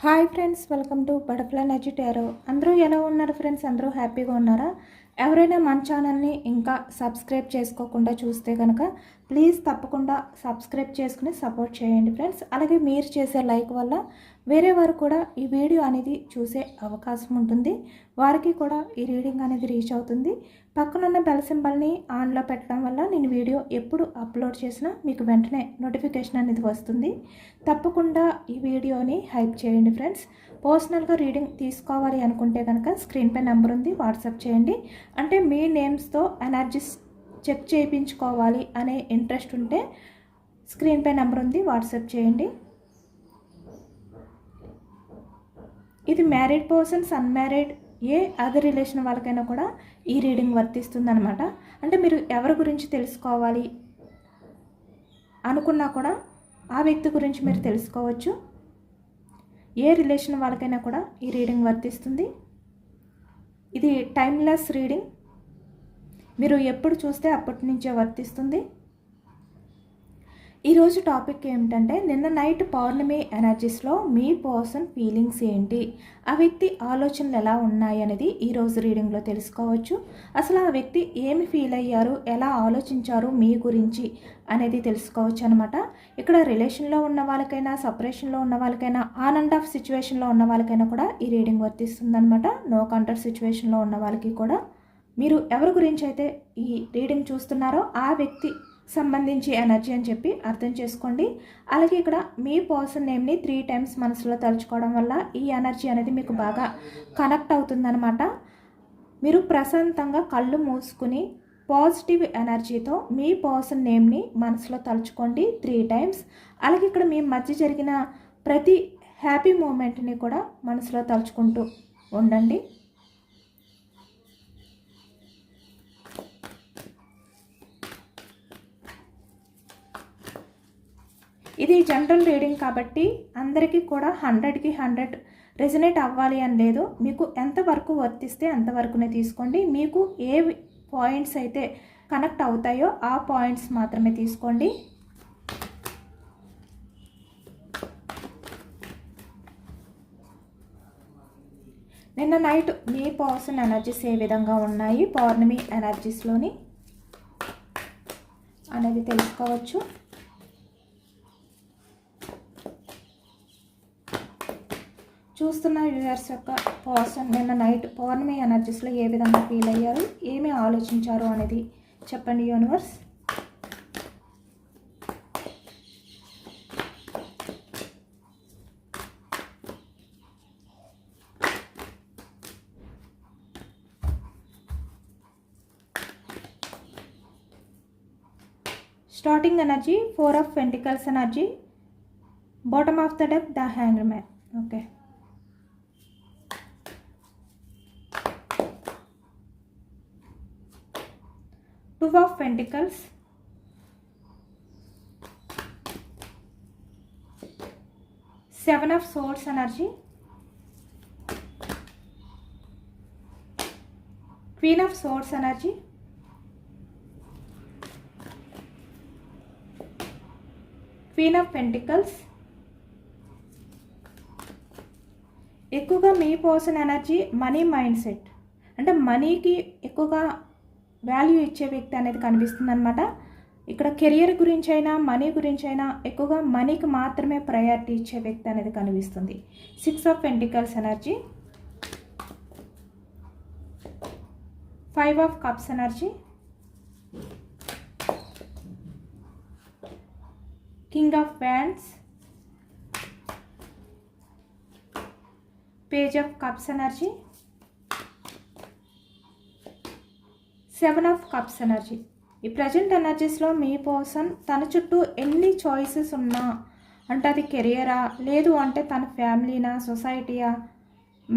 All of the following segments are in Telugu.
Hi friends, welcome to butterfly energy tarot. అందరూ ఎలా ఉన్నారు ఫ్రెండ్స్? అందరూ హ్యాపీగా ఉన్నారా? ఎవరైనా మన ఛానల్ని ఇంకా సబ్స్క్రైబ్ చేసుకోకుండా చూస్తే కనుక ప్లీజ్ తప్పకుండా సబ్స్క్రైబ్ చేసుకుని సపోర్ట్ చేయండి ఫ్రెండ్స్. అలాగే మీరు చేసే లైక్ వల్ల వేరే వారు కూడా ఈ వీడియో అనేది చూసే అవకాశం ఉంటుంది, వారికి కూడా ఈ రీడింగ్ అనేది రీచ్ అవుతుంది. పక్కనున్న బెల్ సింబల్ని ఆన్లో పెట్టడం వల్ల నేను వీడియో ఎప్పుడు అప్లోడ్ చేసినా మీకు వెంటనే నోటిఫికేషన్ అనేది వస్తుంది. తప్పకుండా ఈ వీడియోని హైప్ చేయండి ఫ్రెండ్స్. పర్సనల్గా రీడింగ్ తీసుకోవాలి అనుకుంటే కనుక స్క్రీన్పై నెంబర్ ఉంది, వాట్సాప్ చేయండి. అంటే మీ నేమ్స్తో ఎనర్జీస్ చెక్ చేయించుకోవాలి అనే ఇంట్రెస్ట్ ఉంటే స్క్రీన్పై నెంబర్ ఉంది, వాట్సాప్ చేయండి. ఇది మ్యారీడ్ పర్సన్స్, అన్మ్యారీడ్, ఏ అదర్ రిలేషన్ వాళ్ళకైనా కూడా ఈ రీడింగ్ వర్తిస్తుంది అనమాట. అంటే మీరు ఎవరి గురించి తెలుసుకోవాలి అనుకున్నా కూడా ఆ వ్యక్తి గురించి మీరు తెలుసుకోవచ్చు. ఏ రిలేషన్ వాళ్ళకైనా కూడా ఈ రీడింగ్ వర్తిస్తుంది. ఇది టైమ్లెస్ రీడింగ్, మీరు ఎప్పుడు చూస్తే అప్పటి నుంచే వర్తిస్తుంది. ఈరోజు టాపిక్ ఏమిటంటే, నిన్న నైట్ పౌర్ణమి ఎనర్జీస్లో మీ పర్సన్ ఫీలింగ్స్ ఏంటి, ఆ వ్యక్తి ఆలోచనలు ఎలా ఉన్నాయి అనేది ఈరోజు రీడింగ్లో తెలుసుకోవచ్చు. అసలు ఆ వ్యక్తి ఏమి ఫీల్ అయ్యారు, ఎలా ఆలోచించారు మీ గురించి అనేది తెలుసుకోవచ్చు అనమాట. ఇక్కడ రిలేషన్లో ఉన్న వాళ్ళకైనా, సపరేషన్లో ఉన్న వాళ్ళకైనా, ఆన్ అండ్ ఆఫ్ సిచ్యువేషన్లో ఉన్న వాళ్ళకైనా కూడా ఈ రీడింగ్ వర్తిస్తుంది అనమాట. నో కాంటాక్ట్ సిచ్యువేషన్లో ఉన్న వాళ్ళకి కూడా మీరు ఎవరి గురించి అయితే ఈ రీడింగ్ చూస్తున్నారో ఆ వ్యక్తి సంబంధించి ఎనర్జీ అని చెప్పి అర్థం చేసుకోండి. అలాగే ఇక్కడ మీ పర్సన్ నేమ్ని 3 times మనసులో తలుచుకోవడం వల్ల ఈ ఎనర్జీ అనేది మీకు బాగా కనెక్ట్ అవుతుందన్నమాట. మీరు ప్రశాంతంగా కళ్ళు మూసుకుని పాజిటివ్ ఎనర్జీతో మీ పర్సన్ నేమ్ని మనసులో తలుచుకోండి 3 times. అలాగే ఇక్కడ మీ మధ్య జరిగిన ప్రతి హ్యాపీ మూమెంట్ని కూడా మనసులో తలుచుకుంటూ ఉండండి. ఇది జనరల్ రీడింగ్ కాబట్టి అందరికీ కూడా 100కి 100 రెజనేట్ అవ్వాలి అని లేదు. మీకు ఎంతవరకు వర్తిస్తే అంతవరకునే తీసుకోండి. మీకు ఏ పాయింట్స్ అయితే కనెక్ట్ అవుతాయో ఆ పాయింట్స్ మాత్రమే తీసుకోండి. నిన్న నైట్ మీ పర్సన్ ఎనర్జీస్ ఏ విధంగా ఉన్నాయి, పౌర్ణమి ఎనర్జీస్లోని అనేది తెలుసుకోవచ్చు. చూస్తున్న వ్యూవర్స్ యొక్క పర్సన్ నిన్న నైట్ పౌర్ణమి ఎనర్జీస్లో ఏ విధంగా ఫీల్ అయ్యారు, ఏమి ఆలోచించారు అనేది చెప్పండి universe. Starting energy 4 of Pentacles energy, bottom of the deck the hanger man. Okay, Two of Pentacles, Seven of Swords energy, Queen of Swords energy, Queen of Pentacles. ఎక్కువగా మీ person energy money mind set, అంటే మనీకి ఎక్కువగా వాల్యూ ఇచ్చే వ్యక్తి అనేది కనిపిస్తుంది అనమాట. ఇక్కడ కెరియర్ గురించి అయినా, మనీ గురించి అయినా ఎక్కువగా మనీకి మాత్రమే ప్రయారిటీ ఇచ్చే వ్యక్తి అనేది కనిపిస్తుంది. 6 of Pentacles energy, 5 of Cups energy, King of Wands, Page of Cups energy, 7 of Cups energy. ఈ ప్రజెంట్ ఎనర్జీస్లో మీ పర్సన్ తన చుట్టూ ఎన్ని చాయిసెస్ ఉన్నా, అంటే అది కెరియరా, లేదు అంటే తన ఫ్యామిలీనా, సొసైటీయా,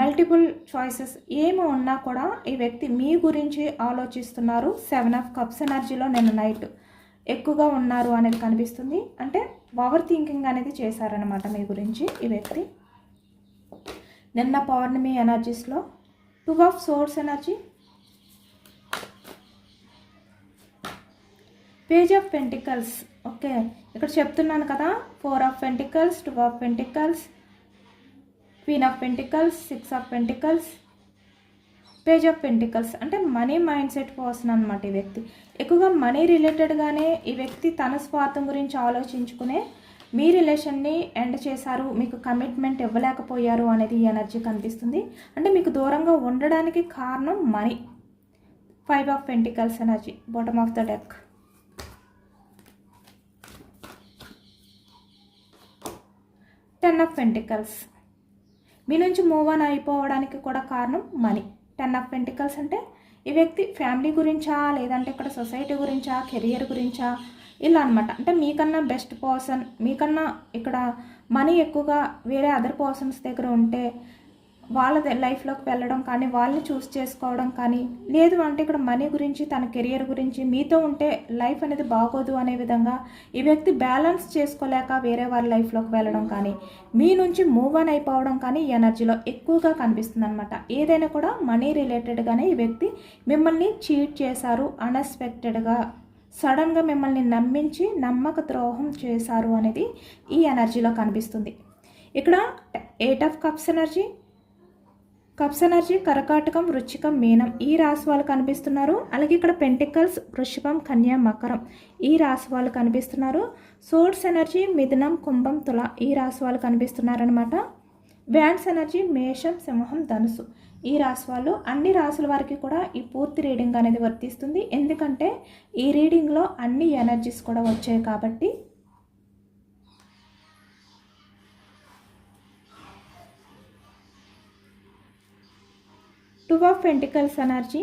మల్టిపుల్ చాయిసెస్ ఏమి ఉన్నా కూడా ఈ వ్యక్తి మీ గురించి ఆలోచిస్తున్నారు. 7 of Cups ఎనర్జీలో నిన్న నైట్ ఎక్కువగా ఉన్నారు అనేది కనిపిస్తుంది. అంటే ఓవర్ థింకింగ్ అనేది చేశారనమాట మీ గురించి ఈ వ్యక్తి. నిన్న పౌర్ణమి ఎనర్జీస్లో 2 of Swords energy, page of pentacles. Okay, ఇక్కడ చెప్తున్నాను కదా, 4 of Pentacles, 2 of Pentacles, queen of pentacles, 6 of pentacles, page of pentacles. అంటే మనీ మైండ్ సెట్ పర్సన్ అనమాట ఈ వ్యక్తి. ఎక్కువగా మనీ రిలేటెడ్గానే ఈ వ్యక్తి తన స్వార్థం గురించి ఆలోచించుకునే మీ రిలేషన్ని ఎండ్ చేశారు, మీకు కమిట్మెంట్ ఇవ్వలేకపోయారు అనేది ఈ ఎనర్జీ కనిపిస్తుంది. అంటే మీకు దూరంగా ఉండడానికి కారణం money. 5 of pentacles energy, bottom of the deck. 10 of pentacles, మీ నుంచి మూవ్ ఆన్ అయిపోవడానికి కూడా కారణం మనీ. 10 ఆఫ్ పెంటికల్స్ అంటే ఈ వ్యక్తి ఫ్యామిలీ గురించా, లేదంటే ఇక్కడ సొసైటీ గురించా, కెరియర్ గురించా, ఇలా అనమాట. అంటే మీకన్నా బెస్ట్ పర్సన్, మీకన్నా ఇక్కడ మనీ ఎక్కువగా వేరే అదర్ పర్సన్స్ దగ్గర ఉంటే వాళ్ళ లైఫ్లోకి వెళ్ళడం కానీ, వాళ్ళని చూస్ చేసుకోవడం కానీ, లేదు అంటే ఇక్కడ మనీ గురించి, తన కెరియర్ గురించి, మీతో ఉంటే లైఫ్ అనేది బాగోదు అనే విధంగా ఈ వ్యక్తి బ్యాలెన్స్ చేసుకోలేక వేరే వాళ్ళ లైఫ్లోకి వెళ్ళడం కానీ, మీ నుంచి మూవ్ ఆన్ అయిపోవడం కానీ ఈ ఎనర్జీలో ఎక్కువగా కనిపిస్తుంది అనమాట. ఏదైనా కూడా మనీ రిలేటెడ్గానే ఈ వ్యక్తి మిమ్మల్ని చీట్ చేశారు, అన్ఎక్స్పెక్టెడ్గా సడన్గా మిమ్మల్ని నమ్మించి నమ్మక ద్రోహం చేశారు అనేది ఈ ఎనర్జీలో కనిపిస్తుంది. ఇక్కడ 8 of cups energy, cups energy కర్కాటకం, వృశ్చికం, మీనం ఈ రాశి వాళ్ళు కనిపిస్తున్నారు. అలాగే ఇక్కడ పెంటికల్స్, వృషభం, కన్య, మకరం ఈ రాశి వాళ్ళు కనిపిస్తున్నారు. సోర్స్ ఎనర్జీ మిథునం, కుంభం, తుల ఈ రాశి వాళ్ళు కనిపిస్తున్నారనమాట. వ్యాండ్స్ ఎనర్జీ మేషం, సింహం, ధనుసు ఈ రాశి వాళ్ళు. అన్ని రాశుల వారికి కూడా ఈ పూర్తి రీడింగ్ అనేది వర్తిస్తుంది. ఎందుకంటే ఈ రీడింగ్లో అన్ని ఎనర్జీస్ కూడా వచ్చాయి కాబట్టి. టూ ఆఫ్ పెంటికల్స్ ఎనర్జీ,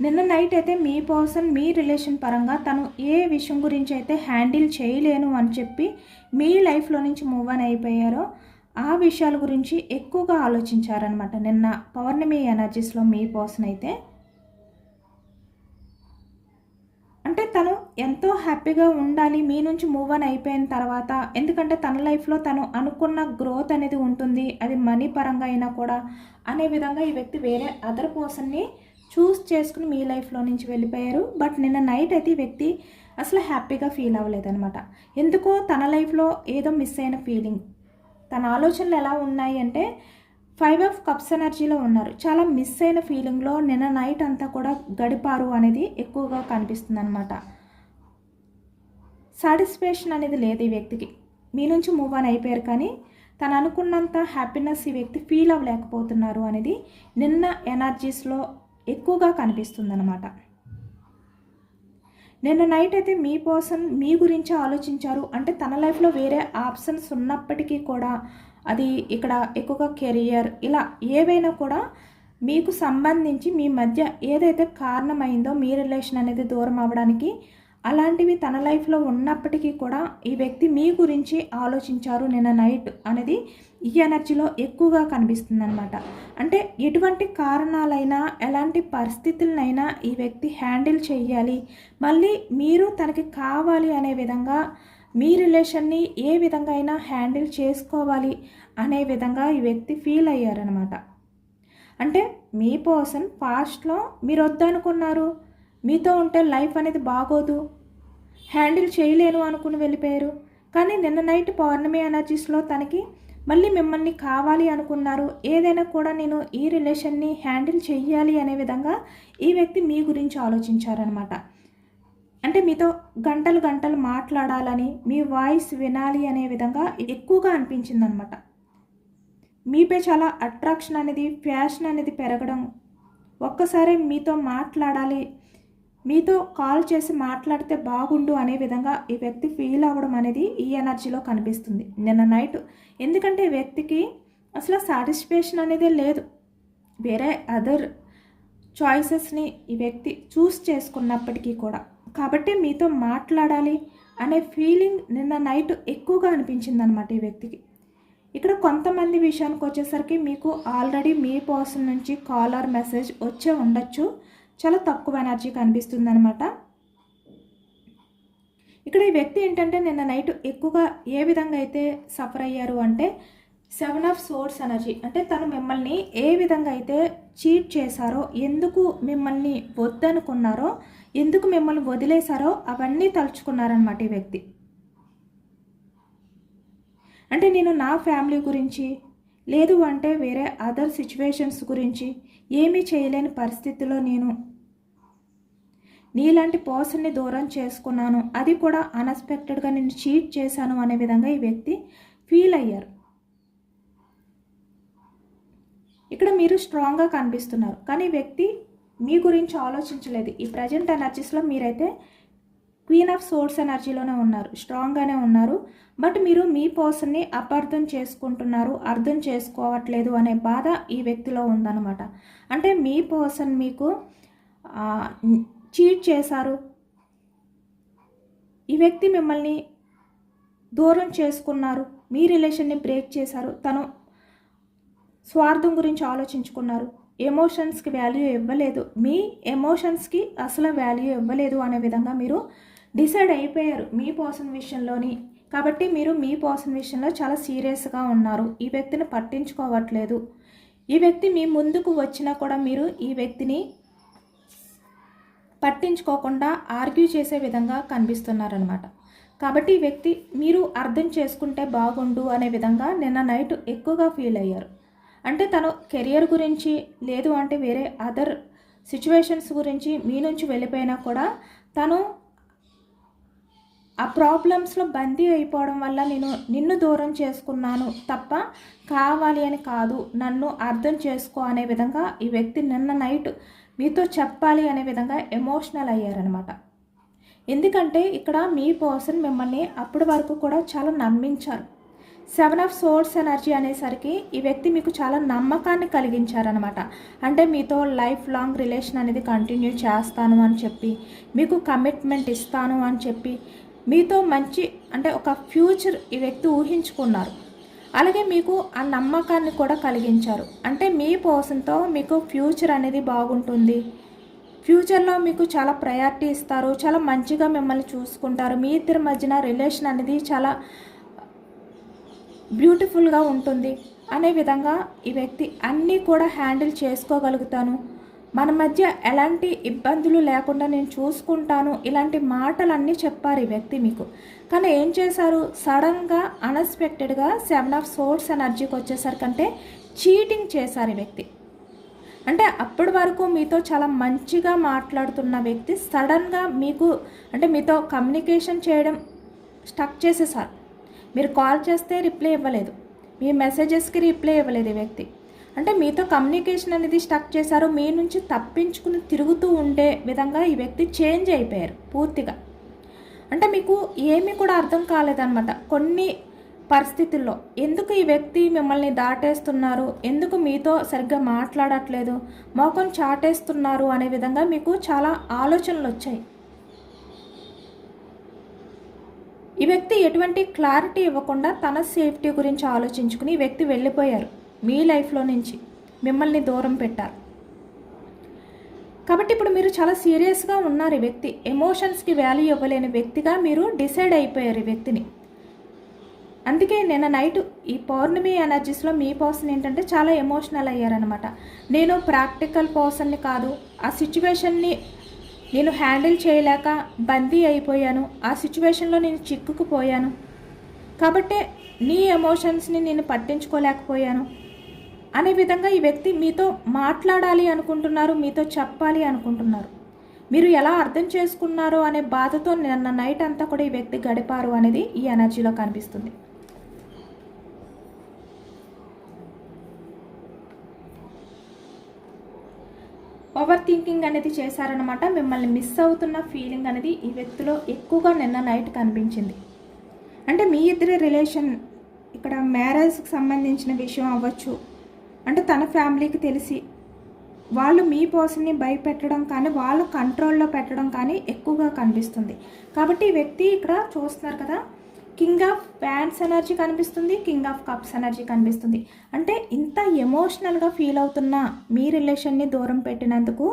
నిన్న నైట్ అయితే మీ పర్సన్ మీ రిలేషన్ పరంగా తను ఏ విషయం గురించి అయితే హ్యాండిల్ చేయలేను అని చెప్పి మీ లైఫ్లో నుంచి మూవ్ ఆన్ అయిపోయారో ఆ విషయాల గురించి ఎక్కువగా ఆలోచించారనమాట నిన్న పౌర్ణమి ఎనర్జీస్లో మీ పర్సన్ అయితే. అంటే తను ఎంతో హ్యాపీగా ఉండాలి మీ నుంచి మూవ్ ఆన్ అయిపోయిన తర్వాత, ఎందుకంటే తన లైఫ్లో తను అనుకున్న గ్రోత్ అనేది ఉంటుంది, అది మనీ పరంగా అయినా కూడా అనే విధంగా ఈ వ్యక్తి వేరే అదర్ పర్సన్ని చూస్ చేసుకుని మీ లైఫ్లో నుంచి వెళ్ళిపోయారు. బట్ నిన్న నైట్ అయితే ఈ వ్యక్తి అసలు హ్యాపీగా ఫీల్ అవ్వలేదన్నమాట. ఎందుకో తన లైఫ్లో ఏదో మిస్ అయిన ఫీలింగ్. తన ఆలోచనలు ఎలా ఉన్నాయి అంటే 5 ఆఫ్ కప్స్ ఎనర్జీలో ఉన్నారు. చాలా మిస్ అయిన ఫీలింగ్లో నిన్న నైట్ అంతా కూడా గడిపారు అనేది ఎక్కువగా కనిపిస్తుంది అనమాట. సాటిస్ఫాక్షన్ అనేది లేదు ఈ వ్యక్తికి. మీ నుంచి మూవ్ ఆన్ అయిపోయారు కానీ తను అనుకున్నంత హ్యాపీనెస్ ఈ వ్యక్తి ఫీల్ అవ్వలేకపోతున్నారు అనేది నిన్న ఎనర్జీస్లో ఎక్కువగా కనిపిస్తుంది అనమాట. నిన్న నైట్ అయితే మీ పర్సన్ మీ గురించి ఆలోచించారు. అంటే తన లైఫ్లో వేరే ఆప్షన్స్ ఉన్నప్పటికీ కూడా అది ఇక్కడ ఎక్కువగా కెరియర్ ఇలా ఏవైనా కూడా మీకు సంబంధించి మీ మధ్య ఏదైతే కారణమైందో మీ రిలేషన్ అనేది దూరం అవ్వడానికి, అలాంటివి తన లైఫ్లో ఉన్నప్పటికీ కూడా ఈ వ్యక్తి మీ గురించి ఆలోచించారు నిన్న నైట్ అనేది ఈ ఎనర్జీలో ఎక్కువగా కనిపిస్తుంది అనమాట. అంటే ఎటువంటి కారణాలైనా ఎలాంటి పరిస్థితులనైనా ఈ వ్యక్తి హ్యాండిల్ చేయాలి, మళ్ళీ మీరు తనకి కావాలి అనే విధంగా మీ రిలేషన్ని ఏ విధంగా అయినా హ్యాండిల్ చేసుకోవాలి అనే విధంగా ఈ వ్యక్తి ఫీల్ అయ్యారనమాట. అంటే మీ పర్సన్ పాస్ట్లో మీరు వద్దనుకున్నారు, మీతో ఉంటే లైఫ్ అనేది బాగోదు, హ్యాండిల్ చేయలేను అనుకుని వెళ్ళిపోయారు. కానీ నిన్న నైట్ పౌర్ణమి ఎనర్జీస్లో తనకి మళ్ళీ మిమ్మల్ని కావాలి అనుకున్నారు. ఏదైనా కూడా నేను ఈ రిలేషన్ని హ్యాండిల్ చెయ్యాలి అనే విధంగా ఈ వ్యక్తి మీ గురించి ఆలోచించారనమాట. అంటే మీతో గంటలు గంటలు మాట్లాడాలని, మీ వాయిస్ వినాలి అనే విధంగా ఎక్కువగా అనిపించింది అనమాట. మీపై చాలా అట్రాక్షన్ అనేది, ఫ్యాషన్ అనేది పెరగడం, ఒక్కసారి మీతో మాట్లాడాలి, మీతో కాల్ చేసి మాట్లాడితే బాగుండు అనే విధంగా ఈ వ్యక్తి ఫీల్ అవ్వడం అనేది ఈ ఎనర్జీలో కనిపిస్తుంది నిన్న నైట్. ఎందుకంటే ఈ వ్యక్తికి అసలు సాటిస్ఫాక్షన్ అనేది లేదు. వేరే అదర్ చాయిసెస్ని ఈ వ్యక్తి చూస్ చేసుకున్నప్పటికీ కూడా, కాబట్టి మీతో మాట్లాడాలి అనే ఫీలింగ్ నిన్న నైట్ ఎక్కువగా అనిపించింది అనమాట ఈ వ్యక్తికి. ఇక్కడ కొంతమంది విషయానికి వచ్చేసరికి మీకు ఆల్రెడీ మీ పర్సన్ నుంచి కాల్ ఆర్ మెసేజ్ వచ్చే ఉండొచ్చు. చాలా తక్కువ ఎనర్జీ కనిపిస్తుంది అనమాట. ఇక్కడ ఈ వ్యక్తి ఏంటంటే నిన్న నైట్ ఎక్కువగా ఏ విధంగా అయితే సఫర్ అయ్యారు అంటే 7 ఆఫ్ సోర్స్ ఎనర్జీ. అంటే తను మిమ్మల్ని ఏ విధంగా అయితే చీట్ చేశారో, ఎందుకు మిమ్మల్ని వద్దనుకున్నారో, ఎందుకు మిమ్మల్ని వదిలేశారో అవన్నీ తలుచుకున్నారనమాట ఈ వ్యక్తి. అంటే నేను నా ఫ్యామిలీ గురించి లేదు అంటే వేరే అదర్ సిచ్యువేషన్స్ గురించి ఏమీ చేయలేని పరిస్థితిలో నేను నీలాంటి పర్సన్ని దూరం చేసుకున్నాను, అది కూడా అన్ఎక్స్పెక్టెడ్గా నేను చీట్ చేశాను అనే విధంగా ఈ వ్యక్తి ఫీల్ అయ్యారు. ఇక్కడ మీరు స్ట్రాంగ్గా కనిపిస్తున్నారు, కానీ ఈ వ్యక్తి మీ గురించి ఆలోచించలేదు. ఈ ప్రజెంట్ ఎనర్జీస్లో మీరైతే క్వీన్ ఆఫ్ సోర్స్ ఎనర్జీలోనే ఉన్నారు, స్ట్రాంగ్గానే ఉన్నారు. బట్ మీరు మీ పర్సన్ని అపార్థం చేసుకుంటున్నారు, అర్థం చేసుకోవట్లేదు అనే బాధ ఈ వ్యక్తిలో ఉందన్నమాట. అంటే మీ పర్సన్ మీకు చీట్ చేశారు, ఈ వ్యక్తి మిమ్మల్ని దూరం చేసుకున్నారు, మీ రిలేషన్ని బ్రేక్ చేశారు, తను స్వార్థం గురించి ఆలోచించుకున్నారు, ఎమోషన్స్కి వాల్యూ ఇవ్వలేదు, మీ ఎమోషన్స్కి అసలు వాల్యూ ఇవ్వలేదు అనే విధంగా మీరు డిసైడ్ అయిపోయారు మీ పర్సన్ విషయంలోని. కాబట్టి మీరు మీ పర్సన్ విషయంలో చాలా సీరియస్గా ఉన్నారు, ఈ వ్యక్తిని పట్టించుకోవట్లేదు. ఈ వ్యక్తి మీ ముందుకు వచ్చినా కూడా మీరు ఈ వ్యక్తిని పట్టించుకోకుండా ఆర్గ్యూ చేసే విధంగా కనిపిస్తున్నారనమాట. కాబట్టి ఈ వ్యక్తి మీరు అర్థం చేసుకుంటే బాగుండు అనే విధంగా నిన్న నైట్ ఎక్కువగా ఫీల్ అయ్యారు. అంటే తను కెరియర్ గురించి లేదు అంటే వేరే అదర్ సిచ్యువేషన్స్ గురించి మీ నుంచి వెళ్ళిపోయినా కూడా తను ఆ ప్రాబ్లమ్స్లో బందీ అయిపోవడం వల్ల నిన్ను దూరం చేసుకున్నాను తప్ప కావాలి అని కాదు, నన్ను అర్థం చేసుకో అనే విధంగా ఈ వ్యక్తి నిన్న నైట్ మీతో చెప్పాలి అనే విధంగా ఎమోషనల్ అయ్యారనమాట. ఎందుకంటే ఇక్కడ మీ పర్సన్ మిమ్మల్ని అప్పటి వరకు కూడా చాలా నమ్మించారు. 7 ఆఫ్ సోర్స్ ఎనర్జీ అనేసరికి ఈ వ్యక్తి మీకు చాలా నమ్మకాన్ని కలిగించారనమాట. అంటే మీతో లైఫ్ లాంగ్ రిలేషన్ అనేది కంటిన్యూ చేస్తాను అని చెప్పి, మీకు కమిట్మెంట్ ఇస్తాను అని చెప్పి, మీతో మంచి అంటే ఒక ఫ్యూచర్ ఈ వ్యక్తి ఊహించుకున్నారు. అలాగే మీకు ఆ నమ్మకాన్ని కూడా కలిగించారు. అంటే మీ పర్సన్తో మీకు ఫ్యూచర్ అనేది బాగుంటుంది, ఫ్యూచర్లో మీకు చాలా ప్రయారిటీ ఇస్తారు, చాలా మంచిగా మిమ్మల్ని చూసుకుంటారు, మీ ఇద్దరి మధ్యన రిలేషన్ అనేది చాలా బ్యూటిఫుల్గా ఉంటుంది అనే విధంగా ఈ వ్యక్తి అన్నీ కూడా హ్యాండిల్ చేసుకోగలుగుతాను, మన మధ్య ఎలాంటి ఇబ్బందులు లేకుండా నేను చూసుకుంటాను, ఇలాంటి మాటలన్నీ చెప్పారు ఈ వ్యక్తి మీకు. కానీ ఏం చేశారు, సడన్గా అన్ఎక్స్పెక్టెడ్గా 7 ఆఫ్ సోర్స్ ఎనర్జీకి వచ్చేసరికంటే చీటింగ్ చేశారు ఈ వ్యక్తి. అంటే అప్పటి వరకు మీతో చాలా మంచిగా మాట్లాడుతున్న వ్యక్తి సడన్గా మీకు అంటే మీతో కమ్యూనికేషన్ చేయడం స్టక్ చేసేసారు. మీరు కాల్ చేస్తే రిప్లై ఇవ్వలేదు, మీ మెసేజెస్కి రిప్లై ఇవ్వలేదు ఈ వ్యక్తి. అంటే మీతో కమ్యూనికేషన్ అనేది స్టక్ చేశారు, మీ నుంచి తప్పించుకుని తిరుగుతూ ఉండే విధంగా ఈ వ్యక్తి చేంజ్ అయిపోయారు పూర్తిగా. అంటే మీకు ఏమీ కూడా అర్థం కాలేదన్నమాట కొన్ని పరిస్థితుల్లో. ఎందుకు ఈ వ్యక్తి మిమ్మల్ని దాటేస్తున్నారు, ఎందుకు మీతో సరిగ్గా మాట్లాడట్లేదు, మోకం చాటేస్తున్నారు అనే విధంగా మీకు చాలా ఆలోచనలు వచ్చాయి. ఈ వ్యక్తి ఎటువంటి క్లారిటీ ఇవ్వకుండా తన సేఫ్టీ గురించి ఆలోచించుకుని ఈ వ్యక్తి వెళ్ళిపోయారు మీ లైఫ్లో నుంచి, మిమ్మల్ని దూరం పెట్టారు. కాబట్టి ఇప్పుడు మీరు చాలా సీరియస్గా ఉన్నారు. ఈ వ్యక్తి ఎమోషన్స్కి వాల్యూ ఇవ్వలేని వ్యక్తిగా మీరు డిసైడ్ అయిపోయారు ఈ వ్యక్తిని. అందుకే నిన్న నైట్ ఈ పౌర్ణమి ఎనర్జీస్లో మీ పర్సన్ ఏంటంటే చాలా ఎమోషనల్ అయ్యారనమాట. నేను ప్రాక్టికల్ పర్సన్ని కాదు, ఆ సిచ్యువేషన్ని నేను హ్యాండిల్ చేయలేక బందీ అయిపోయాను, ఆ సిచ్యువేషన్లో నేను చిక్కుకుపోయాను, కాబట్టే నీ ఎమోషన్స్ని నేను పట్టించుకోలేకపోయాను అనే విధంగా ఈ వ్యక్తి మీతో మాట్లాడాలి అనుకుంటున్నారు, మీతో చెప్పాలి అనుకుంటున్నారు. మీరు ఎలా అర్థం చేసుకున్నారో అనే బాధతో నిన్న నైట్ అంతా కూడా ఈ వ్యక్తి గడిపారు అనేది ఈ ఎనర్జీలో కనిపిస్తుంది. ఓవర్ థింకింగ్ అనేది చేశారనమాట. మిమ్మల్ని మిస్ అవుతున్న ఫీలింగ్ అనేది ఈ వ్యక్తిలో ఎక్కువగా నిన్న నైట్ కనిపించింది. అంటే మీ ఇద్దరి రిలేషన్ ఇక్కడ మ్యారేజ్కి సంబంధించిన విషయం అవ్వచ్చు, అంటే తన ఫ్యామిలీకి తెలిసి వాళ్ళు మీ పర్సన్ని భయపెట్టడం కానీ వాళ్ళ కంట్రోల్లో పెట్టడం కానీ ఎక్కువగా కనిపిస్తుంది. కాబట్టి ఈ వ్యక్తి ఇక్కడ చూస్తున్నారు కదా, కింగ్ ఆఫ్ వ్యాండ్స్ ఎనర్జీ కనిపిస్తుంది, కింగ్ ఆఫ్ కప్స్ ఎనర్జీ కనిపిస్తుంది. అంటే ఇంత ఎమోషనల్గా ఫీల్ అవుతున్న మీ రిలేషన్ని దూరం పెట్టినందుకు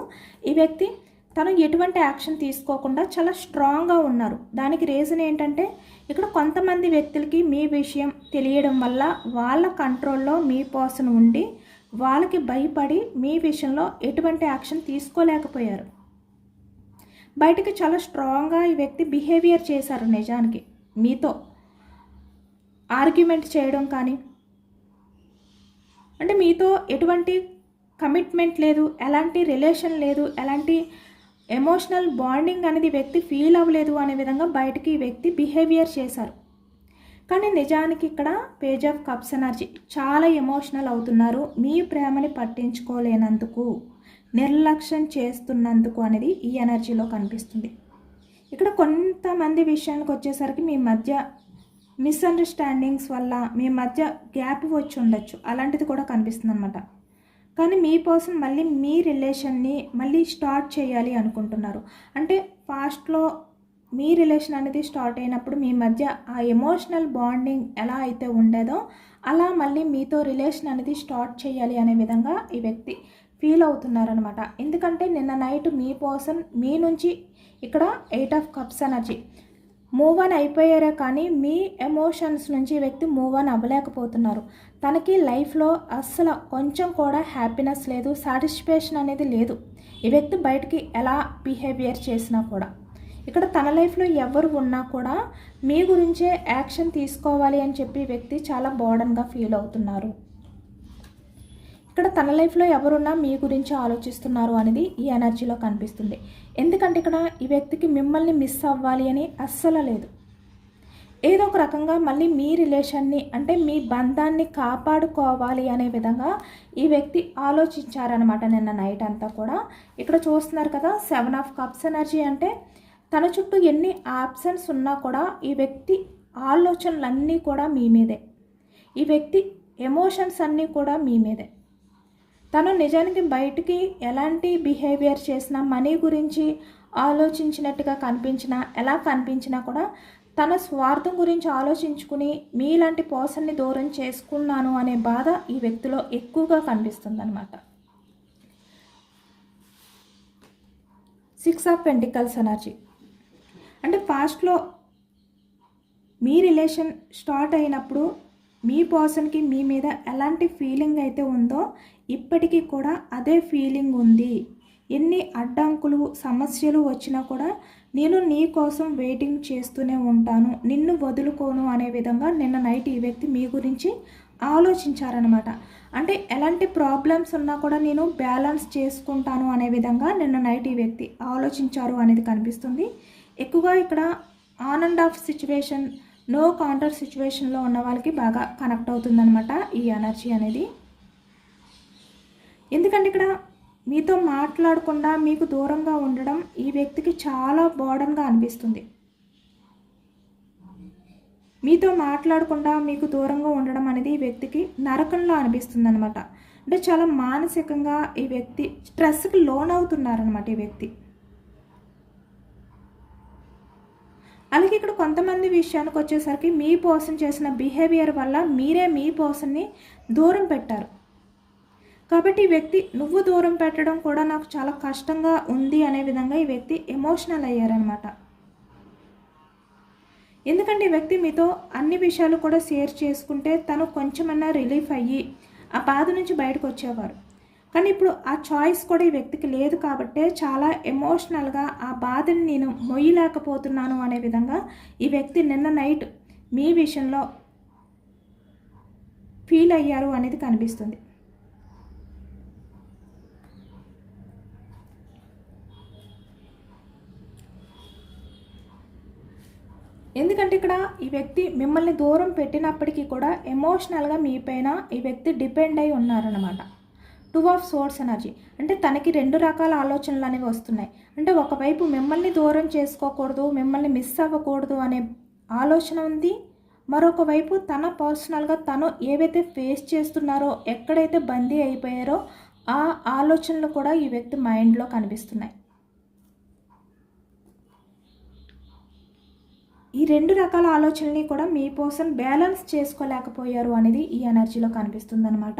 ఈ వ్యక్తి తను ఎటువంటి యాక్షన్ తీసుకోకుండా చాలా స్ట్రాంగ్గా ఉన్నారు. దానికి రీజన్ ఏంటంటే ఇక్కడ కొంతమంది వ్యక్తులకి మీ విషయం తెలియడం వల్ల వాళ్ళ కంట్రోల్లో మీ పర్సన్ ఉండి వాళ్ళకి భయపడి మీ విషయంలో ఎటువంటి యాక్షన్ తీసుకోలేకపోయారు. బయటికి చాలా స్ట్రాంగ్గా ఈ వ్యక్తి బిహేవియర్ చేశారు నిజానికి మీతో. ఆర్గ్యుమెంట్ చేయడం కానీ, అంటే మీతో ఎటువంటి కమిట్మెంట్ లేదు, ఎలాంటి రిలేషన్ లేదు, ఎలాంటి ఎమోషనల్ బాండింగ్ అనేది వ్యక్తి ఫీల్ అవ్వలేదు అనే విధంగా బయటికి ఈ వ్యక్తి బిహేవియర్ చేశారు. కానీ నిజానికి ఇక్కడ పేజ్ ఆఫ్ కప్స్ ఎనర్జీ చాలా ఎమోషనల్ అవుతున్నారు. మీ ప్రేమని పట్టించుకోలేనందుకు, నిర్లక్ష్యం చేస్తున్నందుకు అనేది ఈ ఎనర్జీలో కనిపిస్తుంది. ఇక్కడ కొంతమంది విషయానికి వచ్చేసరికి మీ మధ్య మిస్అండర్స్టాండింగ్స్ వల్ల మీ మధ్య గ్యాప్ వచ్చి ఉండొచ్చు, అలాంటిది కూడా కనిపిస్తుంది అనమాట. కానీ మీ పర్సన్ మళ్ళీ మీ రిలేషన్ని మళ్ళీ స్టార్ట్ చేయాలి అనుకుంటున్నారు. అంటే పాస్ట్లో మీ రిలేషన్ అనేది స్టార్ట్ అయినప్పుడు మీ మధ్య ఆ ఎమోషనల్ బాండింగ్ ఎలా అయితే ఉండేదో అలా మళ్ళీ మీతో రిలేషన్ అనేది స్టార్ట్ చేయాలి అనే విధంగా ఈ వ్యక్తి ఫీల్ అవుతున్నారనమాట. ఎందుకంటే నిన్న నైట్ మీ పర్సన్ మీ నుంచి ఇక్కడ 8 of cups energy move on అయిపోయారే, కానీ మీ ఎమోషన్స్ నుంచి ఈ వ్యక్తి మూవ్ ఆన్ అవ్వలేకపోతున్నారు. తనకి లైఫ్లో అస్సలు కొంచెం కూడా హ్యాపీనెస్ లేదు, సాటిస్ఫాక్షన్ అనేది లేదు. ఈ వ్యక్తి బయటికి ఎలా బిహేవియర్ చేసినా కూడా, ఇక్కడ తన లైఫ్లో ఎవరు ఉన్నా కూడా మీ గురించే యాక్షన్ తీసుకోవాలి అని చెప్పి వ్యక్తి చాలా బర్డన్గా ఫీల్ అవుతున్నారు. ఇక్కడ తన లైఫ్లో ఎవరున్నా మీ గురించి ఆలోచిస్తున్నారు అనేది ఈ ఎనర్జీలో కనిపిస్తుంది. ఎందుకంటే ఇక్కడ ఈ వ్యక్తికి మిమ్మల్ని మిస్ అవ్వాలి అని అస్సలు లేదు. ఏదో ఒక రకంగా మళ్ళీ మీ రిలేషన్ని, అంటే మీ బంధాన్ని కాపాడుకోవాలి అనే విధంగా ఈ వ్యక్తి ఆలోచించారనమాట నిన్న నైట్ అంతా కూడా. ఇక్కడ చూస్తున్నారు కదా, 7 ఆఫ్ కప్స్ ఎనర్జీ అంటే తన చుట్టూ ఎన్ని ఆప్షన్స్ ఉన్నా కూడా ఈ వ్యక్తి ఆలోచనలన్నీ కూడా మీ మీదే, ఈ వ్యక్తి ఎమోషన్స్ అన్నీ కూడా మీ మీదే. తను నిజానికి బయటికి ఎలాంటి బిహేవియర్ చేసినా, మనీ గురించి ఆలోచించినట్టుగా కనిపించినా, ఎలా కనిపించినా కూడా తన స్వార్థం గురించి ఆలోచించుకుని మీలాంటి పర్సన్ని దూరం చేసుకున్నాను అనే బాధ ఈ వ్యక్తిలో ఎక్కువగా కనిపిస్తుంది అనమాట. 6 ఆఫ్ పెంటికల్స్ ఎనర్జీ అంటే పాస్ట్లో మీ రిలేషన్ స్టార్ట్ అయినప్పుడు మీ పర్సన్కి మీ మీద ఎలాంటి ఫీలింగ్ అయితే ఉందో ఇప్పటికీ కూడా అదే ఫీలింగ్ ఉంది. ఎన్ని అడ్డంకులు సమస్యలు వచ్చినా కూడా నేను నీ కోసం వెయిటింగ్ చేస్తూనే ఉంటాను, నిన్ను వదులుకోను అనే విధంగా నిన్న నైట్ ఈ వ్యక్తి మీ గురించి ఆలోచించారనమాట. అంటే ఎలాంటి ప్రాబ్లమ్స్ ఉన్నా కూడా నేను బ్యాలెన్స్ చేసుకుంటాను అనే విధంగా నిన్న నైట్ ఈ వ్యక్తి ఆలోచించారు అనేది కనిపిస్తుంది. ఎక్కువగా ఇక్కడ on and off situation, no counter సిచ్యువేషన్లో ఉన్న వాళ్ళకి బాగా కనెక్ట్ అవుతుందన్నమాట ఈ ఎనర్జీ అనేది. ఎందుకంటే ఇక్కడ మీతో మాట్లాడకుండా మీకు దూరంగా ఉండడం ఈ వ్యక్తికి చాలా బర్డన్గా అనిపిస్తుంది. మీతో మాట్లాడకుండా మీకు దూరంగా ఉండడం అనేది ఈ వ్యక్తికి నరకంలో అనిపిస్తుంది అనమాట. అంటే చాలా మానసికంగా ఈ వ్యక్తి స్ట్రెస్కి లోన్ అవుతున్నారనమాట ఈ వ్యక్తి. అలాగే ఇక్కడ కొంతమంది విషయానికి వచ్చేసరికి మీ పర్సన్ చేసిన బిహేవియర్ వల్ల మీరే మీ పర్సన్ని దూరం పెట్టారు. కాబట్టి ఈ వ్యక్తి నువ్వు దూరం పెట్టడం కూడా నాకు చాలా కష్టంగా ఉంది అనే విధంగా ఈ వ్యక్తి ఎమోషనల్ అయ్యారనమాట. ఎందుకంటే ఈ వ్యక్తి మీతో అన్ని విషయాలు కూడా షేర్ చేసుకుంటే తను కొంచెమన్నా రిలీఫ్ అయ్యి ఆ బాధ నుంచి బయటకు వచ్చేవారు. కానీ ఇప్పుడు ఆ చాయిస్ కూడా ఈ వ్యక్తికి లేదు కాబట్టే చాలా ఎమోషనల్గా ఆ బాధని నేను మొయ్యలేకపోతున్నాను అనే విధంగా ఈ వ్యక్తి నిన్న నైట్ మీ విషయంలో ఫీల్ అయ్యారు అనేది కనిపిస్తుంది. ఎందుకంటే ఇక్కడ ఈ వ్యక్తి మిమ్మల్ని దూరం పెట్టినప్పటికీ కూడా ఎమోషనల్గా మీ పైన ఈ వ్యక్తి డిపెండ్ అయి ఉన్నారన్నమాట. 2 ఆఫ్ సోర్స్ ఎనర్జీ అంటే తనకి 2 రకాల ఆలోచనలు అనేవి వస్తున్నాయి. అంటే ఒకవైపు మిమ్మల్ని దూరం చేసుకోకూడదు, మిమ్మల్ని మిస్ అవ్వకూడదు అనే ఆలోచన ఉంది. మరొక వైపు తన పర్సనల్గా తను ఏవైతే ఫేస్ చేస్తున్నారో, ఎక్కడైతే బందీ అయిపోయారో ఆ ఆలోచనలు కూడా ఈ వ్యక్తి మైండ్లో కనిపిస్తున్నాయి. ఈ 2 రకాల ఆలోచనల్ని కూడా మీ పర్సన్ బ్యాలెన్స్ చేసుకోలేకపోయారు అనేది ఈ ఎనర్జీలో కనిపిస్తుందన్నమాట.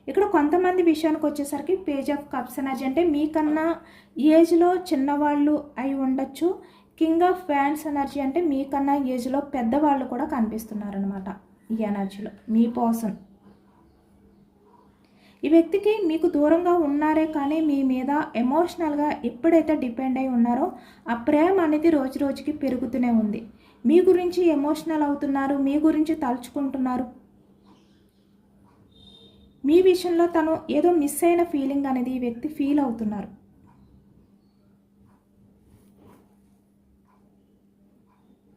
ఇక్కడ కొంతమంది విషయానికి వచ్చేసరికి పేజ్ ఆఫ్ కప్స్ ఎనర్జీ అంటే మీకన్నా ఏజ్లో చిన్నవాళ్ళు అయి ఉండొచ్చు. కింగ్ ఆఫ్ వ్యాండ్స్ ఎనర్జీ అంటే మీకన్నా ఏజ్లో పెద్దవాళ్ళు కూడా కనిపిస్తున్నారనమాట ఈ ఎనర్జీలో మీ పర్సన్. ఈ వ్యక్తికి మీకు దూరంగా ఉన్నారే కానీ మీ మీద ఎమోషనల్గా ఎప్పుడైతే డిపెండ్ అయి ఉన్నారో ఆ ప్రేమ అనేది రోజు రోజుకి పెరుగుతూనే ఉంది. మీ గురించి ఎమోషనల్ అవుతున్నారు, మీ గురించి తలుచుకుంటున్నారు. మీ విషయంలో తను ఏదో మిస్ అయిన ఫీలింగ్ అనేది ఈ వ్యక్తి ఫీల్ అవుతున్నారు.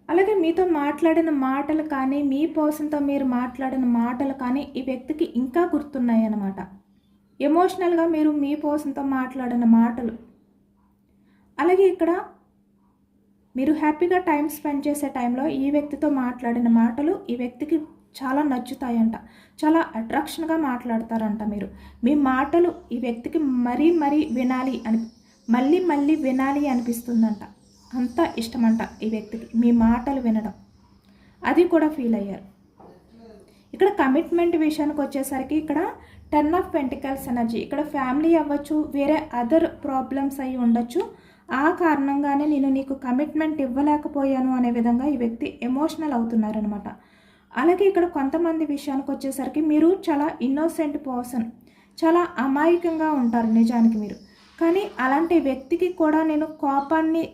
అలాగే మీతో మాట్లాడిన మాటలు కానీ, మీ పర్సన్తో మీరు మాట్లాడిన మాటలు కానీ ఈ వ్యక్తికి ఇంకా గుర్తున్నాయి అన్నమాట. ఎమోషనల్గా మీరు మీ పర్సన్తో మాట్లాడిన మాటలు. అలాగే ఇక్కడ మీరు హ్యాపీగా టైం స్పెండ్ చేసే టైంలో ఈ వ్యక్తితో మాట్లాడిన మాటలు ఈ వ్యక్తికి చాలా నచ్చుతాయంట. చాలా అట్రాక్షన్గా మాట్లాడతారంట. మీరు మీ మాటలు ఈ వ్యక్తికి మరీ మరీ వినాలి అని, మళ్ళీ మళ్ళీ వినాలి అనిపిస్తుందంట. అంత ఇష్టమంట ఈ వ్యక్తికి మీ మాటలు వినడం. అది కూడా ఫీల్ అయ్యారు. ఇక్కడ కమిట్మెంట్ విషయానికి వచ్చేసరికి ఇక్కడ 10 ఆఫ్ పెంటికల్స్ ఎనర్జీ. ఇక్కడ ఫ్యామిలీ అవ్వచ్చు, వేరే అదర్ ప్రాబ్లమ్స్ అయి ఉండొచ్చు. ఆ కారణంగానే నేను నీకు కమిట్మెంట్ ఇవ్వలేకపోయాను అనే విధంగా ఈ వ్యక్తి ఎమోషనల్ అవుతున్నారనమాట. అలాగే ఇక్కడ కొంతమంది విషయానికి వచ్చేసరికి మీరు చాలా ఇన్నోసెంట్ పర్సన్, చాలా అమాయకంగా ఉంటారు నిజానికి మీరు. కానీ అలాంటి వ్యక్తికి కూడా నేను కోపాన్ని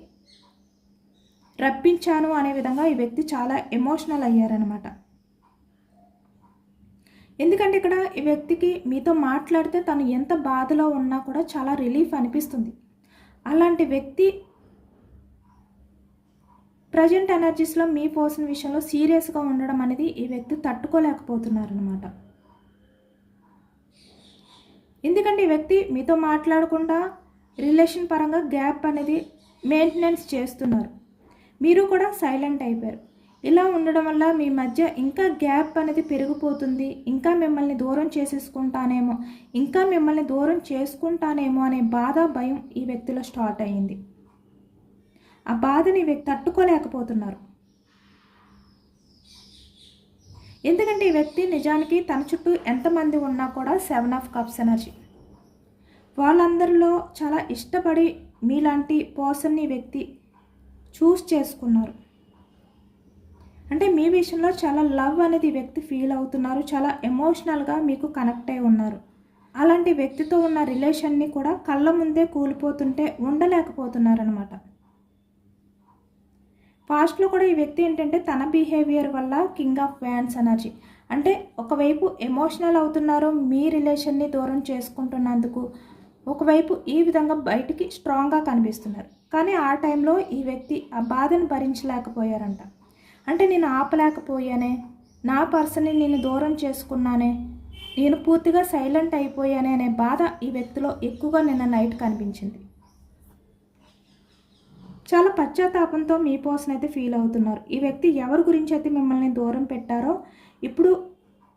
రప్పించాను అనే విధంగా ఈ వ్యక్తి చాలా ఎమోషనల్ అయ్యారనమాట. ఎందుకంటే ఇక్కడ ఈ వ్యక్తికి మీతో మాట్లాడితే తను ఎంత బాధలో ఉన్నా కూడా చాలా రిలీఫ్ అనిపిస్తుంది. అలాంటి వ్యక్తి ప్రజెంట్ ఎనర్జీస్లో మీ పర్సన్ విషయంలో సీరియస్గా ఉండడం అనేది ఈ వ్యక్తి తట్టుకోలేకపోతున్నారనమాట. ఎందుకంటే ఈ వ్యక్తి మీతో మాట్లాడకుండా రిలేషన్ పరంగా గ్యాప్ అనేది మెయింటెనెన్స్ చేస్తున్నారు. మీరు కూడా సైలెంట్ అయిపోయారు. ఇలా ఉండడం వల్ల మీ మధ్య ఇంకా గ్యాప్ అనేది పెరిగిపోతుంది. ఇంకా మిమ్మల్ని దూరం చేసేసుకుంటానేమో, ఇంకా మిమ్మల్ని దూరం చేసుకుంటానేమో అనే బాధ, భయం ఈ వ్యక్తిలో స్టార్ట్ అయ్యింది. ఆ బాధని ఈ వ్యక్తి తట్టుకోలేకపోతున్నారు. ఎందుకంటే ఈ వ్యక్తి నిజానికి తన చుట్టూ ఎంతమంది ఉన్నా కూడా 7 ఆఫ్ కప్స్ ఎనర్జీ. వాళ్ళందరిలో చాలా ఇష్టపడి మీలాంటి పర్సన్ని వ్యక్తి చూస్ చేసుకున్నారు. అంటే మీ విషయంలో చాలా లవ్ అనేది వ్యక్తి ఫీల్ అవుతున్నారు. చాలా ఎమోషనల్గా మీకు కనెక్ట్ అయి ఉన్నారు. అలాంటి వ్యక్తితో ఉన్న రిలేషన్ని కూడా కళ్ళ ముందే కూలిపోతుంటే ఉండలేకపోతున్నారనమాట. పాస్ట్లో కూడా ఈ వ్యక్తి ఏంటంటే తన బిహేవియర్ వల్ల కింగ్ ఆఫ్ వ్యాండ్స్ ఎనర్జీ. అంటే ఒకవైపు ఎమోషనల్ అవుతున్నారు మీ రిలేషన్ని దూరం చేసుకుంటున్నందుకు, ఒకవైపు ఈ విధంగా బయటికి స్ట్రాంగ్గా కనిపిస్తున్నారు. కానీ ఆ టైంలో ఈ వ్యక్తి ఆ బాధను భరించలేకపోయారంట. అంటే నేను ఆపలేకపోయానే, నా పర్సన్ని నేను దూరం చేసుకున్నానే, నేను పూర్తిగా సైలెంట్ అయిపోయానే అనే బాధ ఈ వ్యక్తిలో ఎక్కువగా నిన్న నైట్ కనిపించింది. చాలా పశ్చాత్తాపంతో మీ పర్సన్ అయితే ఫీల్ అవుతున్నారు. ఈ వ్యక్తి ఎవరి గురించి అయితే మిమ్మల్ని దూరం పెట్టారో ఇప్పుడు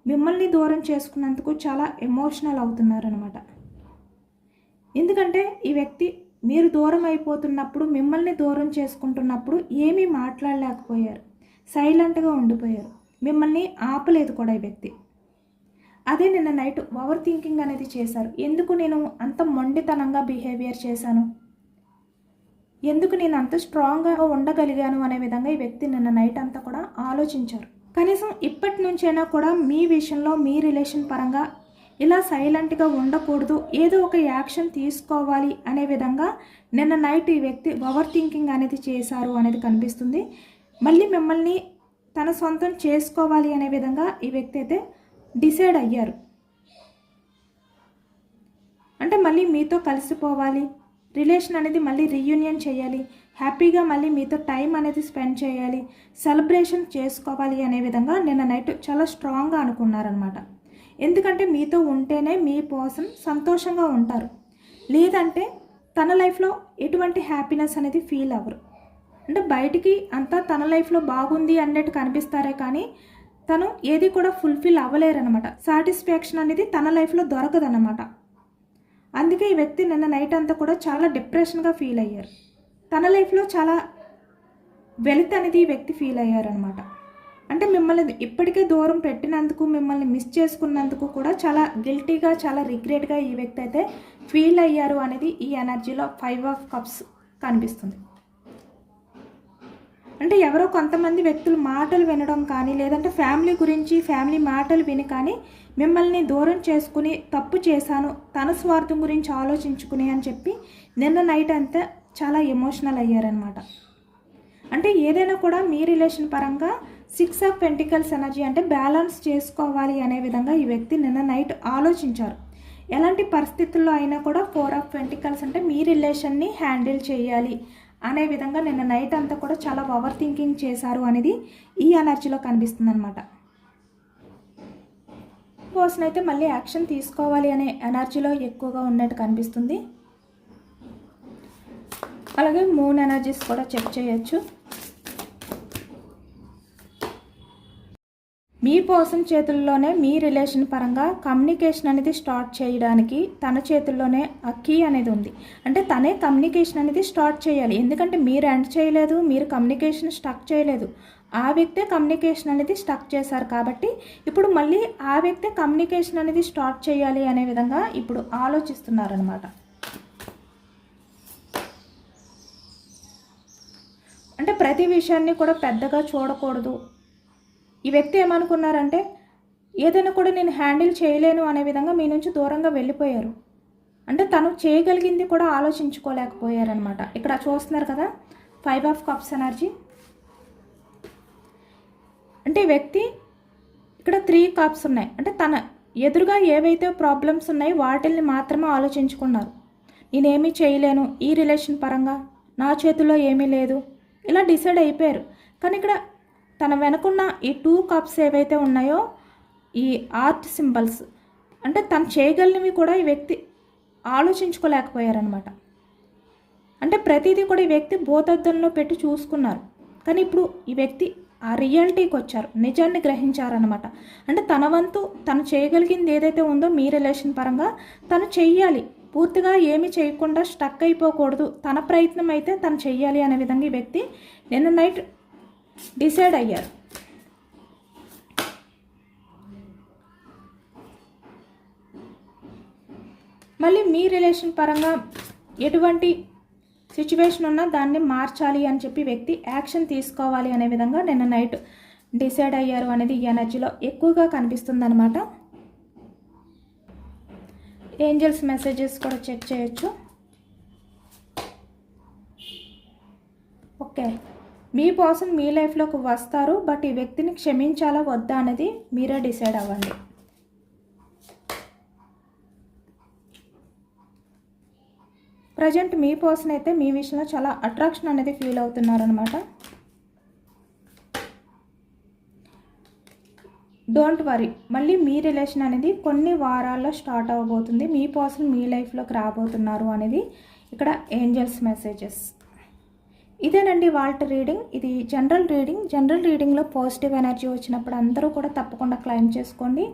మిమ్మల్ని దూరం చేసుకున్నందుకు చాలా ఎమోషనల్ అవుతున్నారనమాట. ఎందుకంటే ఈ వ్యక్తి మీరు దూరం అయిపోతున్నప్పుడు, మిమ్మల్ని దూరం చేసుకుంటున్నప్పుడు ఏమీ మాట్లాడలేకపోయారు, సైలెంట్గా ఉండిపోయారు. మిమ్మల్ని ఆపలేదు కూడా ఈ వ్యక్తి. అదే నిన్న నైట్ ఓవర్ థింకింగ్ అనేది చేశారు. ఎందుకు నేను అంత మొండితనంగా బిహేవియర్ చేశాను, ఎందుకు నేను అంత స్ట్రాంగ్గా ఉండగలిగాను అనే విధంగా ఈ వ్యక్తి నిన్న నైట్ అంతా కూడా ఆలోచించారు. కనీసం ఇప్పటి నుంచైనా కూడా మీ విషయంలో, మీ రిలేషన్ పరంగా ఇలా సైలెంట్గా ఉండకూడదు, ఏదో ఒక యాక్షన్ తీసుకోవాలి అనే విధంగా నిన్న నైట్ ఈ వ్యక్తి ఓవర్ థింకింగ్ అనేది చేశారు అనేది కనిపిస్తుంది. మళ్ళీ మిమ్మల్ని తన సొంతం చేసుకోవాలి అనే విధంగా ఈ వ్యక్తి అయితే డిసైడ్ అయ్యారు. అంటే మళ్ళీ మీతో కలిసిపోవాలి, రిలేషన్ అనేది మళ్ళీ రీయూనియన్ చేయాలి, హ్యాపీగా మళ్ళీ మీతో టైం అనేది స్పెండ్ చేయాలి, సెలబ్రేషన్ చేసుకోవాలి అనే విధంగా నిన్న నైట్ చాలా స్ట్రాంగ్గా అనుకున్నారనమాట. ఎందుకంటే మీతో ఉంటేనే మీ పర్సన్ సంతోషంగా ఉంటారు, లేదంటే తన లైఫ్లో ఎటువంటి హ్యాపీనెస్ అనేది ఫీల్ అవ్వరు. అంటే బయటికి అంతా తన లైఫ్లో బాగుంది అన్నట్టు కనిపిస్తారే కానీ తను ఏది కూడా ఫుల్ఫిల్ అవ్వలేరనమాట. సాటిస్ఫాక్షన్ అనేది తన లైఫ్లో దొరకదన్నమాట. అందుకే ఈ వ్యక్తి నిన్న నైట్ అంతా కూడా చాలా డిప్రెషన్గా ఫీల్ అయ్యారు. తన లైఫ్లో చాలా వెల్త్ అనేది ఈ వ్యక్తి ఫీల్ అయ్యారనమాట. అంటే మిమ్మల్ని ఇప్పటికే దూరం పెట్టినందుకు, మిమ్మల్ని మిస్ చేసుకున్నందుకు కూడా చాలా గిల్టీగా, చాలా రిగ్రెట్గా ఈ వ్యక్తి అయితే ఫీల్ అయ్యారు అనేది ఈ ఎనర్జీలో 5 ఆఫ్ కప్స్ కనిపిస్తుంది. అంటే ఎవరో కొంతమంది వ్యక్తులు మాటలు వినడం కానీ, లేదంటే ఫ్యామిలీ గురించి, ఫ్యామిలీ మాటలు విని కానీ మిమ్మల్ని దూరం చేసుకుని తప్పు చేశాను, తన స్వార్థం గురించి ఆలోచించుకుని అని చెప్పి నిన్న నైట్ అంతా చాలా ఎమోషనల్ అయ్యారనమాట. అంటే ఏదైనా కూడా మీ రిలేషన్ పరంగా 6 ఆఫ్ పెంటికల్స్ ఎనర్జీ అంటే బ్యాలెన్స్ చేసుకోవాలి అనే విధంగా ఈ వ్యక్తి నిన్న నైట్ ఆలోచించారు. ఎలాంటి పరిస్థితుల్లో అయినా కూడా 4 ఆఫ్ పెంటికల్స్ అంటే మీ రిలేషన్ని హ్యాండిల్ చేయాలి అనే విధంగా నిన్న నైట్ అంతా కూడా చాలా ఓవర్ థింకింగ్ చేశారు అనేది ఈ ఎనర్జీలో కనిపిస్తుంది అనమాట. పర్సన్ అయితే మళ్ళీ యాక్షన్ తీసుకోవాలి అనే ఎనర్జీలో ఎక్కువగా ఉన్నట్టు కనిపిస్తుంది. అలాగే మూన్ ఎనర్జీస్ కూడా చెక్ చేయొచ్చు. మీ పర్సన్ చేతుల్లోనే మీ రిలేషన్ పరంగా కమ్యూనికేషన్ అనేది స్టార్ట్ చేయడానికి తన చేతుల్లోనే ఆ కీ అనేది ఉంది. అంటే తనే కమ్యూనికేషన్ అనేది స్టార్ట్ చేయాలి. ఎందుకంటే మీరు ఎండ్ చేయలేదు, మీరు కమ్యూనికేషన్ స్టక్ చేయలేదు, ఆ వ్యక్తే కమ్యూనికేషన్ అనేది స్టక్ చేశారు. కాబట్టి ఇప్పుడు మళ్ళీ ఆ వ్యక్తే కమ్యూనికేషన్ అనేది స్టార్ట్ చేయాలి అనే విధంగా ఇప్పుడు ఆలోచిస్తున్నారనమాట. అంటే ప్రతి విషయాన్ని కూడా పెద్దగా చూడకూడదు. ఈ వ్యక్తి ఏమనుకున్నారంటే ఏదైనా కూడా నేను హ్యాండిల్ చేయలేను అనే విధంగా మీ నుంచి దూరంగా వెళ్ళిపోయారు. అంటే తను చేయగలిగింది కూడా ఆలోచించుకోలేకపోయారనమాట. ఇక్కడ చూస్తున్నారు కదా 5 ఆఫ్ కప్స్ ఎనర్జీ. అంటే ఈ వ్యక్తి ఇక్కడ 3 కప్స్ ఉన్నాయి. అంటే తన ఎదురుగా ఏవైతే ప్రాబ్లమ్స్ ఉన్నాయో వాటిల్ని మాత్రమే ఆలోచించుకున్నారు. నేనేమీ చేయలేను, ఈ రిలేషన్ పరంగా నా చేతిలో ఏమీ లేదు, ఇలా డిసైడ్ అయిపోయారు. కానీ ఇక్కడ తన వెనుకున్న ఈ 2 కప్స్ ఏవైతే ఉన్నాయో ఈ ఆర్ట్ సింబల్స్ అంటే తను చేయగలిగినవి కూడా ఈ వ్యక్తి ఆలోచించుకోలేకపోయారనమాట. అంటే ప్రతిదీ కూడా ఈ వ్యక్తి భూతద్దంలో పెట్టి చూసుకున్నారు. కానీ ఇప్పుడు ఈ వ్యక్తి ఆ రియాలిటీకి వచ్చారు, నిజాన్ని గ్రహించారనమాట. అంటే తన వంతు తను చేయగలిగింది ఏదైతే ఉందో మీ రిలేషన్ పరంగా తను చెయ్యాలి, పూర్తిగా ఏమీ చేయకుండా స్టక్ అయిపోకూడదు, తన ప్రయత్నం అయితే తను చెయ్యాలి అనే విధంగా ఈ వ్యక్తి నిన్న నైట్ డిసైడ్ అయ్యారు. మళ్ళీ మీ రిలేషన్ పరంగా ఎటువంటి సిచ్యువేషన్ ఉన్నా దాన్ని మార్చాలి అని చెప్పి వ్యక్తి యాక్షన్ తీసుకోవాలి అనే విధంగా నిన్న నైట్ డిసైడ్ అయ్యారు అనేది ఈ ఎనర్జీలో ఎక్కువగా కనిపిస్తుంది అనమాట. ఏంజల్స్ మెసేజెస్ కూడా చెక్ చేయొచ్చు. ఓకే, మీ పర్సన్ మీ లైఫ్లోకి వస్తారు, బట్ ఈ వ్యక్తిని క్షమించాలా వద్దా అనేది మీరే డిసైడ్ అవ్వండి. ప్రజెంట్ మీ పర్సన్ అయితే మీ విషయంలో చాలా అట్రాక్షన్ అనేది ఫీల్ అవుతున్నారనమాట. డోంట్ వరీ, మళ్ళీ మీ రిలేషన్ అనేది కొన్ని వారాల్లో స్టార్ట్ అవ్వబోతుంది. మీ పర్సన్ మీ లైఫ్లోకి రాబోతున్నారు అనేది ఇక్కడ ఏంజల్స్ మెసేజెస్. ఇదేనండి వాళ్ళ రీడింగ్. ఇది జనరల్ రీడింగ్. జనరల్ రీడింగ్లో పాజిటివ్ ఎనర్జీ వచ్చినప్పుడు అందరూ కూడా తప్పకుండా క్లైమ్ చేసుకోండి.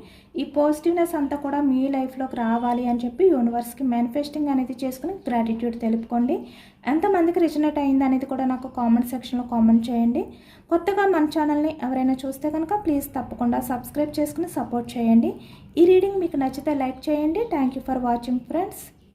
ఈ పాజిటివ్నెస్ అంతా కూడా మీ లైఫ్లోకి రావాలి అని చెప్పి యూనివర్స్కి మేనిఫెస్టింగ్ అనేది చేసుకుని గ్రాటిట్యూడ్ తెలుపుకోండి. ఎంతమందికి రిజనేట్ అయింది అనేది కూడా నాకు కామెంట్ సెక్షన్లో కామెంట్ చేయండి. కొత్తగా మన ఛానల్ని ఎవరైనా చూస్తే కనుక ప్లీజ్ తప్పకుండా సబ్స్క్రైబ్ చేసుకుని సపోర్ట్ చేయండి. ఈ రీడింగ్ మీకు నచ్చితే లైక్ చేయండి. Thank you for watching friends.